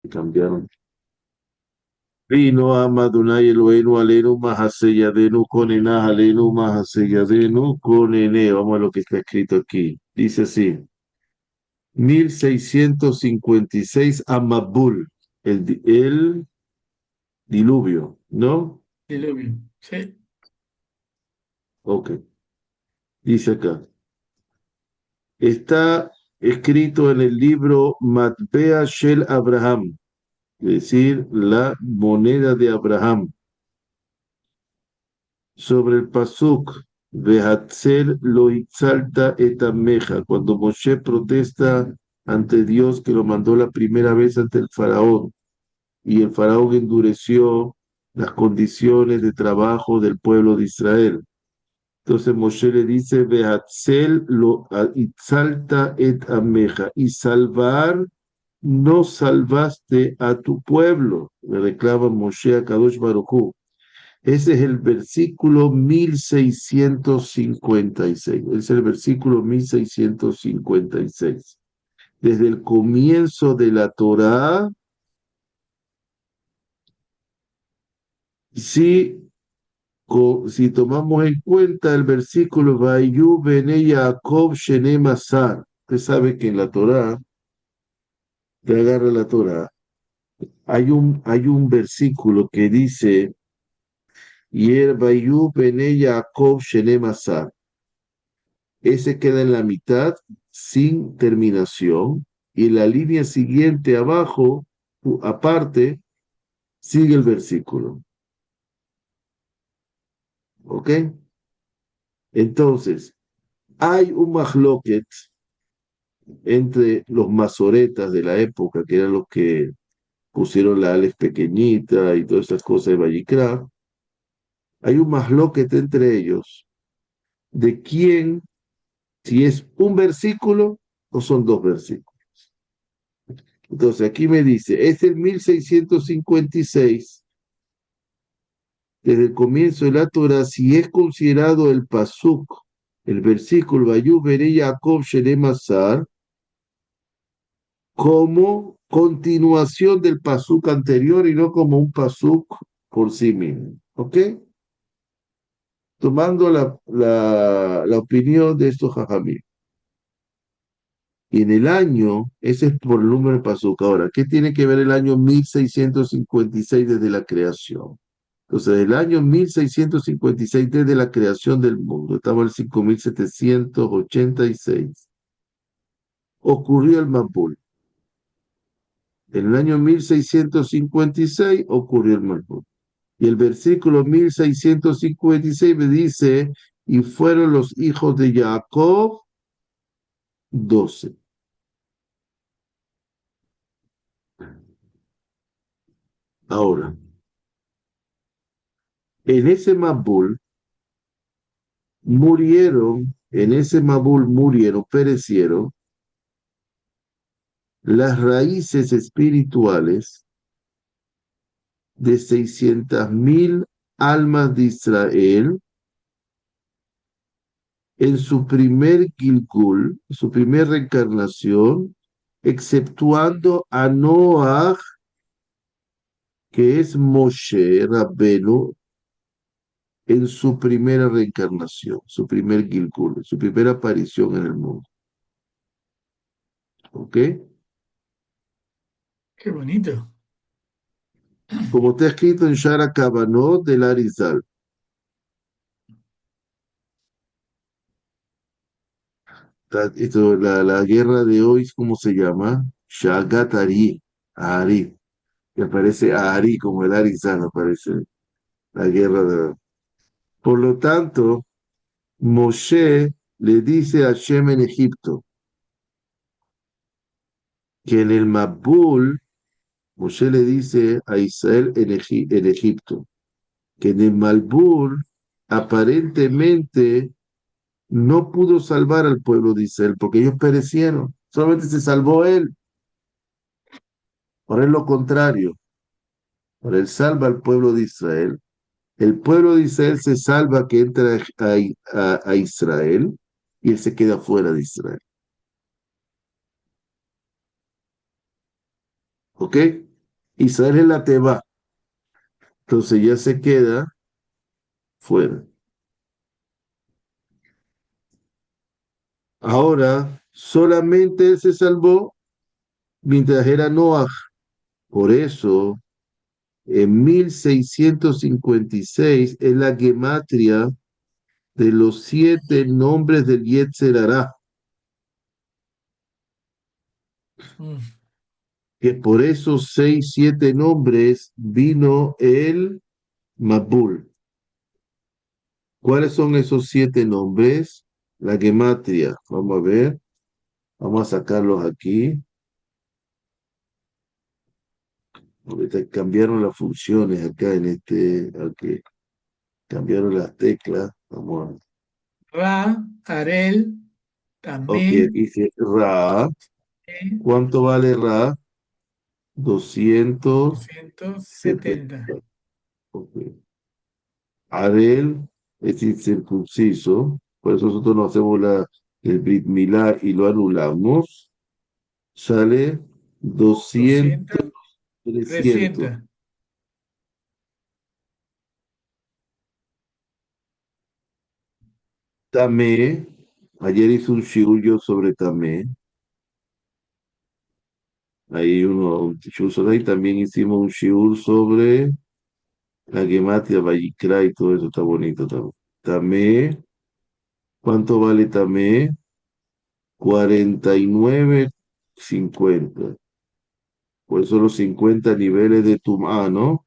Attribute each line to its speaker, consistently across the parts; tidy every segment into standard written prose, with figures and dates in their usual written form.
Speaker 1: Cambiaron. Vino Amadunay Eloheinu Alenu Mahaseyadenu Konena Alenu Mahaseyadenu Konene. Vamos a lo que está escrito aquí. Dice así: 1656 Amabul, el diluvio, ¿no?
Speaker 2: Diluvio. Sí.
Speaker 1: Ok. Dice acá. Está escrito en el libro Matbea Shel Abraham, es decir, la moneda de Abraham, sobre el pasuk Vehatzel lo exalta etameja, cuando Moshe protesta ante Dios que lo mandó la primera vez ante el faraón, y el faraón endureció las condiciones de trabajo del pueblo de Israel. Entonces Moshe le dice, Vehatzel lo exalta etameja, y salvar no salvaste a tu pueblo, le reclama Moshe a Kadosh Baruj Hu. Ese es el versículo 1656. Es el versículo 1656. Desde el comienzo de la Torá, si, si tomamos en cuenta el versículo Vayu Bene Yaakov Shene Masar, usted sabe que en la Torá, te agarra la Torá, hay un versículo que dice Yer Vayu Bene Yaakov Shene Masar. Ese queda en la mitad sin terminación y la línea siguiente abajo, aparte, sigue el versículo. ¿Ok? Entonces, hay un mahloket entre los masoretas de la época, que eran los que pusieron la Alex pequeñita y todas esas cosas de Vallicrá. Hay un mahloket entre ellos de quién, si es un versículo o son dos versículos. Entonces, aquí me dice, es el 1656, desde el comienzo de la Torah, si es considerado el pasuk, el versículo, Vayu Bene Yaakov Shelem Asar, como continuación del pasuk anterior y no como un pasuk por sí mismo. ¿Ok? Tomando la opinión de estos jajamí. Y en el año, ese es por el número de pasuk. Ahora, ¿qué tiene que ver el año 1656 desde la creación? Entonces, el año 1656 desde la creación del mundo, estamos en el 5786, ocurrió el Mapul. En el año 1656 ocurrió el Mapul. Y el versículo 1656 me dice, y fueron los hijos de Jacob 12. Ahora, en ese Mapul murieron, perecieron las raíces espirituales de 600.000 almas de Israel en su primer Gilgul, su primera reencarnación, exceptuando a Noah, que es Moshe Rabbenu, en su primera reencarnación, su primer Gilgul, su primera aparición en el mundo. ¿Ok?
Speaker 2: Qué bonito.
Speaker 1: Como está escrito en Shara Kabanot del Arizal. Esto, la guerra de hoy, ¿cómo se llama? Shagat Ari. Que aparece Ari como el Arizal, aparece la guerra de... Por lo tanto, Moshe le dice a Shem en Egipto que en el Mabul, Moshe le dice a Israel en Egipto, que en el Mabul aparentemente no pudo salvar al pueblo de Israel porque ellos perecieron, solamente se salvó él. Por él lo contrario, por él salva al pueblo de Israel. El pueblo de Israel se salva que entra a Israel y él se queda fuera de Israel. ¿Ok? Israel es la Teba, entonces ya se queda fuera. Ahora, solamente él se salvó mientras era Noah. Por eso, en 1656 es la gematria de los 7 nombres del Yetzer Hará,
Speaker 2: Mm.
Speaker 1: que por esos 6, 7 nombres vino el Mabul. ¿Cuáles son esos 7 nombres? La gematria. Vamos a ver. Vamos a sacarlos aquí. Ahorita cambiaron las funciones acá en este. Aquí. Cambiaron las teclas. Vamos a.
Speaker 2: Ra, Arel,
Speaker 1: Ok,
Speaker 2: Tamé,
Speaker 1: aquí dice Ra.
Speaker 2: E,
Speaker 1: ¿Cuánto vale Ra? 270.
Speaker 2: 270.
Speaker 1: Ok. Arel es incircunciso. Por eso nosotros no hacemos el Brit Milá y lo anulamos. Sale 200,
Speaker 2: 200,
Speaker 1: 300.
Speaker 2: 300.
Speaker 1: Tamé, ayer hice un shiur yo sobre Tamé. Ahí un shiur sobre ahí. También hicimos un shiur sobre la Gematia, Vayikra y todo eso. Está bonito también. Tamé, ¿cuánto vale Tamé? 49,50. Por eso los 50 niveles de Tumá, ¿no?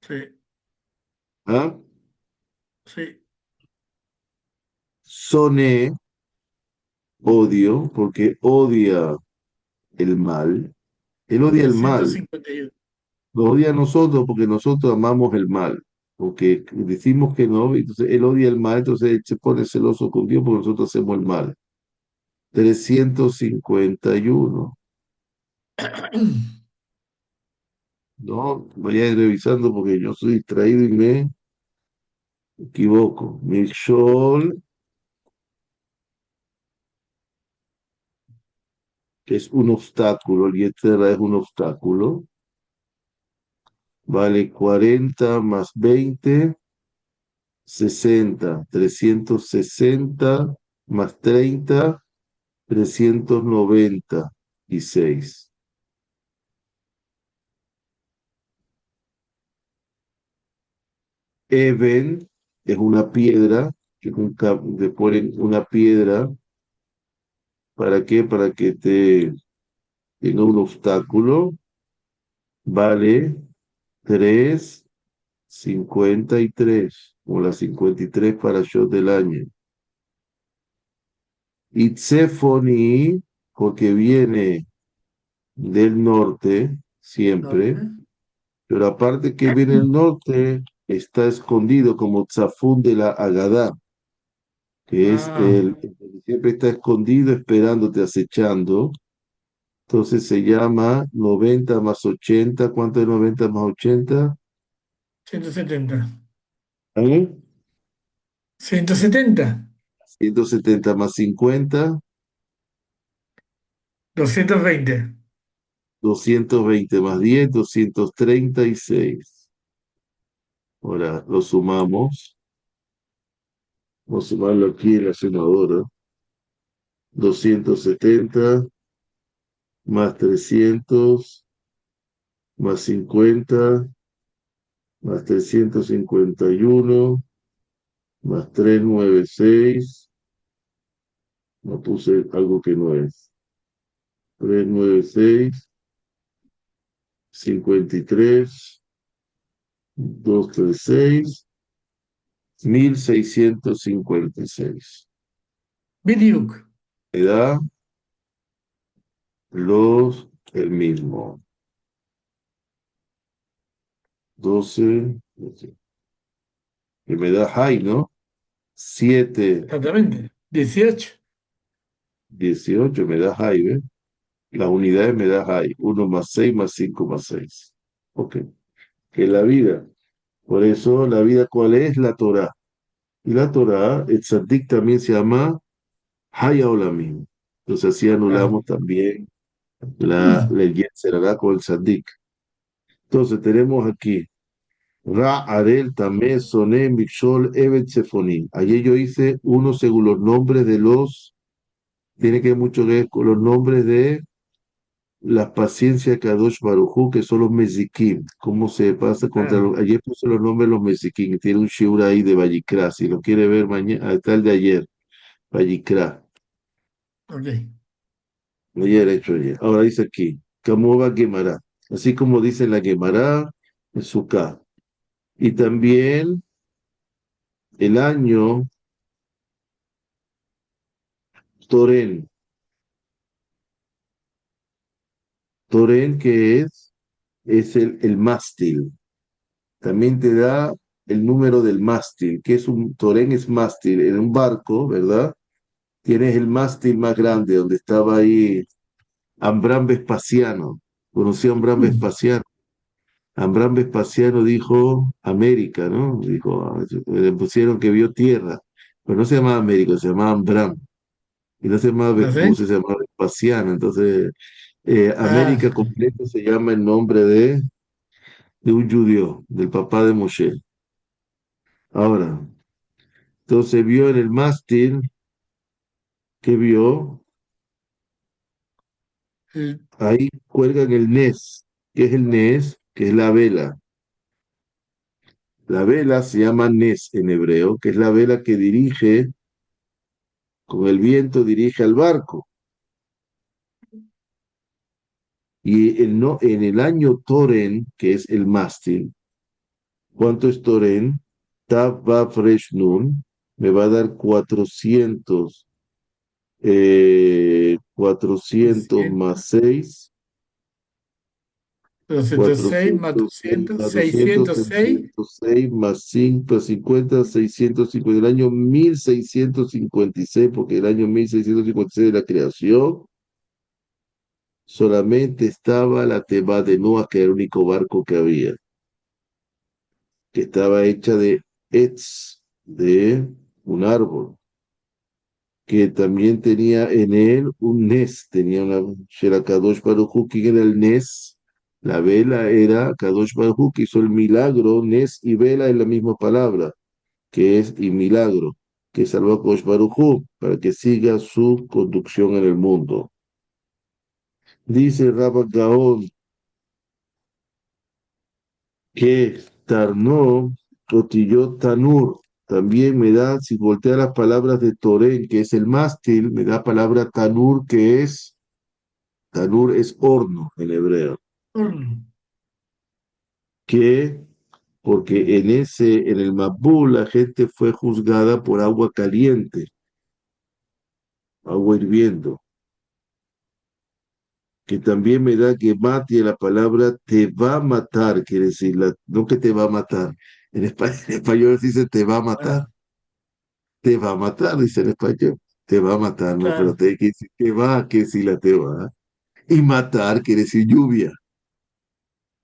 Speaker 2: Sí,
Speaker 1: ¿Ah?
Speaker 2: sí.
Speaker 1: Soné, odio, porque odia el mal. Él odia el mal.
Speaker 2: 351.
Speaker 1: Lo odia a nosotros porque nosotros amamos el mal. Porque decimos que no, entonces él odia el mal, entonces él se pone celoso con Dios porque nosotros hacemos el mal. 351. No, vaya revisando porque yo soy distraído y me equivoco. Mishol, que es un obstáculo, el Yetzirah es un obstáculo, vale 40 más 20, 60. 360 más 30, 396. Even es una piedra, que nunca te ponen una piedra, ¿para qué? Para que te tenga un obstáculo, vale 3,53, como las 53 para yo del año. Y Tsefoni, porque viene del norte, siempre,
Speaker 2: Norte.
Speaker 1: pero aparte que viene del norte, está escondido como Tzafún de la Agadá, que es
Speaker 2: Ah,
Speaker 1: el que siempre está escondido esperándote, acechando. Entonces se llama 90 más 80. ¿Cuánto es 90 más 80?
Speaker 2: 170.
Speaker 1: ¿Eh?
Speaker 2: 170.
Speaker 1: 170 más 50,
Speaker 2: 220.
Speaker 1: 220 más 10, 236. Ahora lo sumamos. Vamos a sumarlo aquí en la sumadora. 270 más 300 más 50 más 351 más 396. No puse algo que no es. 396, 53, 236, 1656.
Speaker 2: Bidiuk.
Speaker 1: Me da el mismo. 12, que me da high, ¿no? 7,
Speaker 2: Exactamente. 18.
Speaker 1: 18 me da high, ¿ves? Las unidades me da high. 1 más 6 más 5 más 6. Ok. Que es la vida. Por eso, ¿la vida cuál es? La Torah. Y la Torah, el Tzadik también se llama Haya Olamim. Entonces así
Speaker 2: Ah.
Speaker 1: anulamos también el Yetzer Hará con el Tzadik. Entonces tenemos aquí Ra, Arel, Tamé, Soné, Mixol, Evet, Sefoní. Ayer yo hice uno según los nombres de los, tiene que ver mucho que ver con los nombres de las paciencias de Kadosh Barujú, que son los Mezikim. ¿Cómo se pasa contra
Speaker 2: Ah,
Speaker 1: los? Ayer puse los nombres de los Mezikim, tiene un shiur ahí de Vallicrá. Si lo quiere ver mañana, está el de ayer, Vallicrá.
Speaker 2: ok.
Speaker 1: Ayer hecho ayer. Ahora dice aquí, Kamova Gemara. Así como dice la Gemara, en Sukkah. Y también el año Toren. Toren, que es el mástil. También te da el número del mástil, que es un Toren es mástil. En un barco, ¿verdad? Tienes el mástil más grande, donde estaba ahí Ambrán Vespasiano. Conocí a Ambrán
Speaker 2: Mm,
Speaker 1: Vespasiano. Ambrán Vespasiano dijo América, ¿no? Dijo, le pusieron que vio tierra. Pero no se llamaba América, se llamaba Ambrán. Y no se llamaba
Speaker 2: ¿no sé?
Speaker 1: Vespucio, se llamaba Vespasiano. Entonces,
Speaker 2: Ah,
Speaker 1: América completo se llama el nombre de un judío, del papá de Moshe. Ahora, entonces vio en el mástil, que vio,
Speaker 2: el
Speaker 1: ahí cuelgan el Nes. ¿Qué es el Nes? Que es la vela. La vela se llama Nes en hebreo, que es la vela que dirige, con el viento dirige al barco. Y no, en el año Toren, que es el mástil, ¿cuánto es Toren? Tav Vav Resh Nun, me va a dar 400, 400
Speaker 2: 200,
Speaker 1: más 6,
Speaker 2: 206 más
Speaker 1: 406
Speaker 2: 200,
Speaker 1: más 200,
Speaker 2: 606.
Speaker 1: 606 más 5, 50, 650, el año 1656, porque el año 1656 de la creación solamente estaba la Teba de Noah, que era el único barco que había, que estaba hecha de etz, de un árbol, que también tenía en él un Nes, tenía una Shera Kadosh Baruj Hu. ¿Quién era el Nes? La vela era Kadosh Baruj Hu, que hizo el milagro. Nes y vela es la misma palabra, que es y milagro, que salvó a Kadosh Baruj Hu para que siga su conducción en el mundo. Dice Rabba Gaon que Tarnó, Cotillot Tanur, también me da, si voltea las palabras de Torén, que es el mástil, me da palabra Tanur, que es, Tanur es horno en hebreo,
Speaker 2: Mm,
Speaker 1: que porque en el Mabul, la gente fue juzgada por agua caliente, agua hirviendo, que también me da que mate la palabra te va a matar, quiere decir, no que te va a matar, en español se dice te va a matar.
Speaker 2: ah,
Speaker 1: Te va a matar, dice en español. Te va a matar, ¿no? Pero
Speaker 2: claro.
Speaker 1: te que decir te va, que decir la te va. Y matar quiere decir lluvia,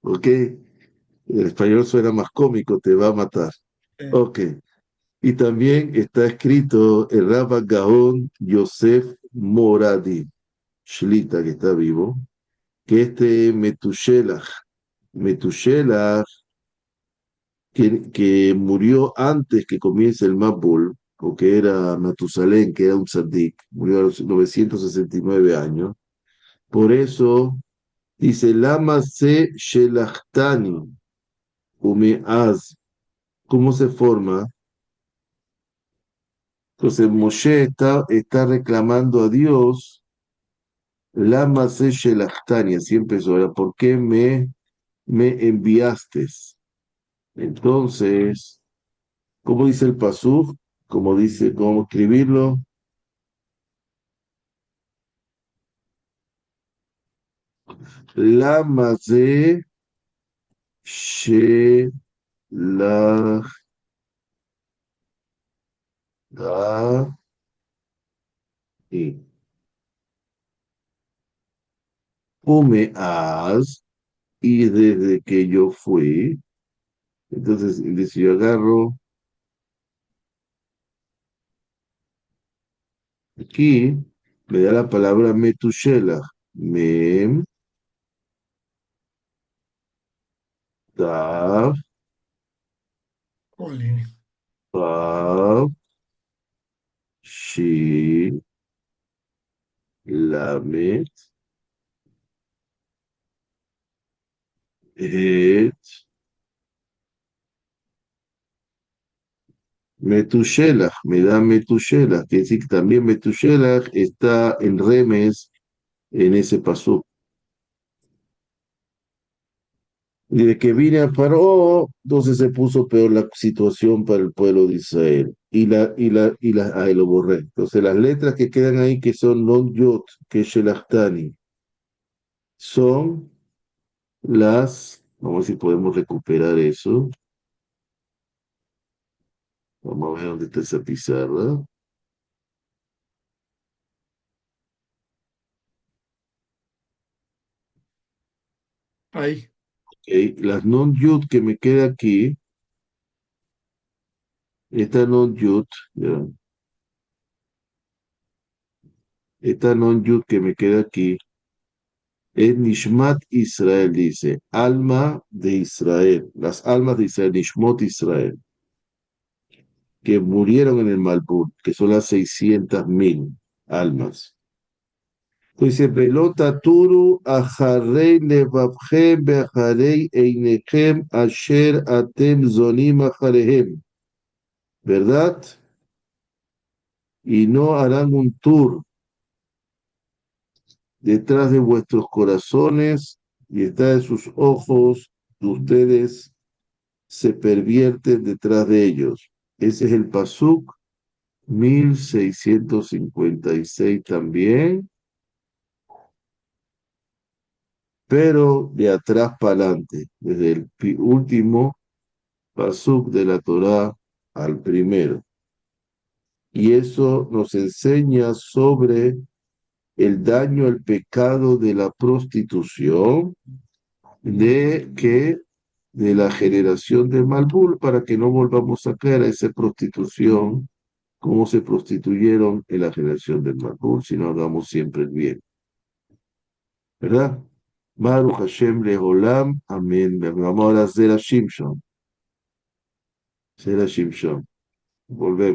Speaker 1: ¿ok? El español suena más cómico, te va a matar.
Speaker 2: eh,
Speaker 1: Ok. Y también está escrito el Rabba Gaón Yosef Moradi, Shlita, que está vivo, que Metushelach, Metushelach, que murió antes que comience el Mabul, porque era Matusalén, que era un tzaddik, murió a los 969 años. Por eso dice, Lama se shelachtani, umeaz. ¿Cómo se forma? Entonces Moshe está reclamando a Dios, Lama se shelachtani, así empezó, ¿verdad? ¿Por qué me enviaste? Entonces, ¿cómo dice el pasuk? ¿Cómo dice, cómo escribirlo? Lama se shelachtani. Umeaz, y desde que yo fui, entonces si yo agarro aquí, me da la palabra metushela, mem, Tav,
Speaker 2: Jolín.
Speaker 1: Vav, Shin, Lamet, Het, Metushelach, me da Metushelach, que decir que también Metushelach está en remes en ese pasú. Y de que vine a Paró, entonces se puso peor la situación para el pueblo de Israel. Ahí lo borré. Entonces las letras que quedan ahí, que son non yot, que es shelachtani, son vamos a ver si podemos recuperar eso. Vamos a ver dónde está esa pizarra.
Speaker 2: Ahí,
Speaker 1: Ok, las non yot que me queda aquí, esta non yot, ya, esta non yot que me queda aquí, es Nishmat Israel, dice, alma de Israel, las almas de Israel, Nishmot Israel, que murieron en el Malbún, que son las 600.000 almas. Dice, Pelota Turu, Ajarei Levavchem, Beajarei Einechem, Asher Atem Zonim Ajarehem, ¿verdad? Y no harán un tour detrás de vuestros corazones y está en sus ojos, ustedes se pervierten detrás de ellos. Ese es el Pasuk 1656 también, pero de atrás para adelante, desde el último Pasuk de la Torá al primero. Y eso nos enseña sobre el daño, el pecado de la prostitución, de la generación de Malbul, para que no volvamos a caer a esa prostitución, como se prostituyeron en la generación del Malbul, sino hagamos siempre el bien. ¿Verdad? Baruch Hashem Leholam, amén. Vamos ahora a Zera Shimshon. Zera Shimshon. Volvemos.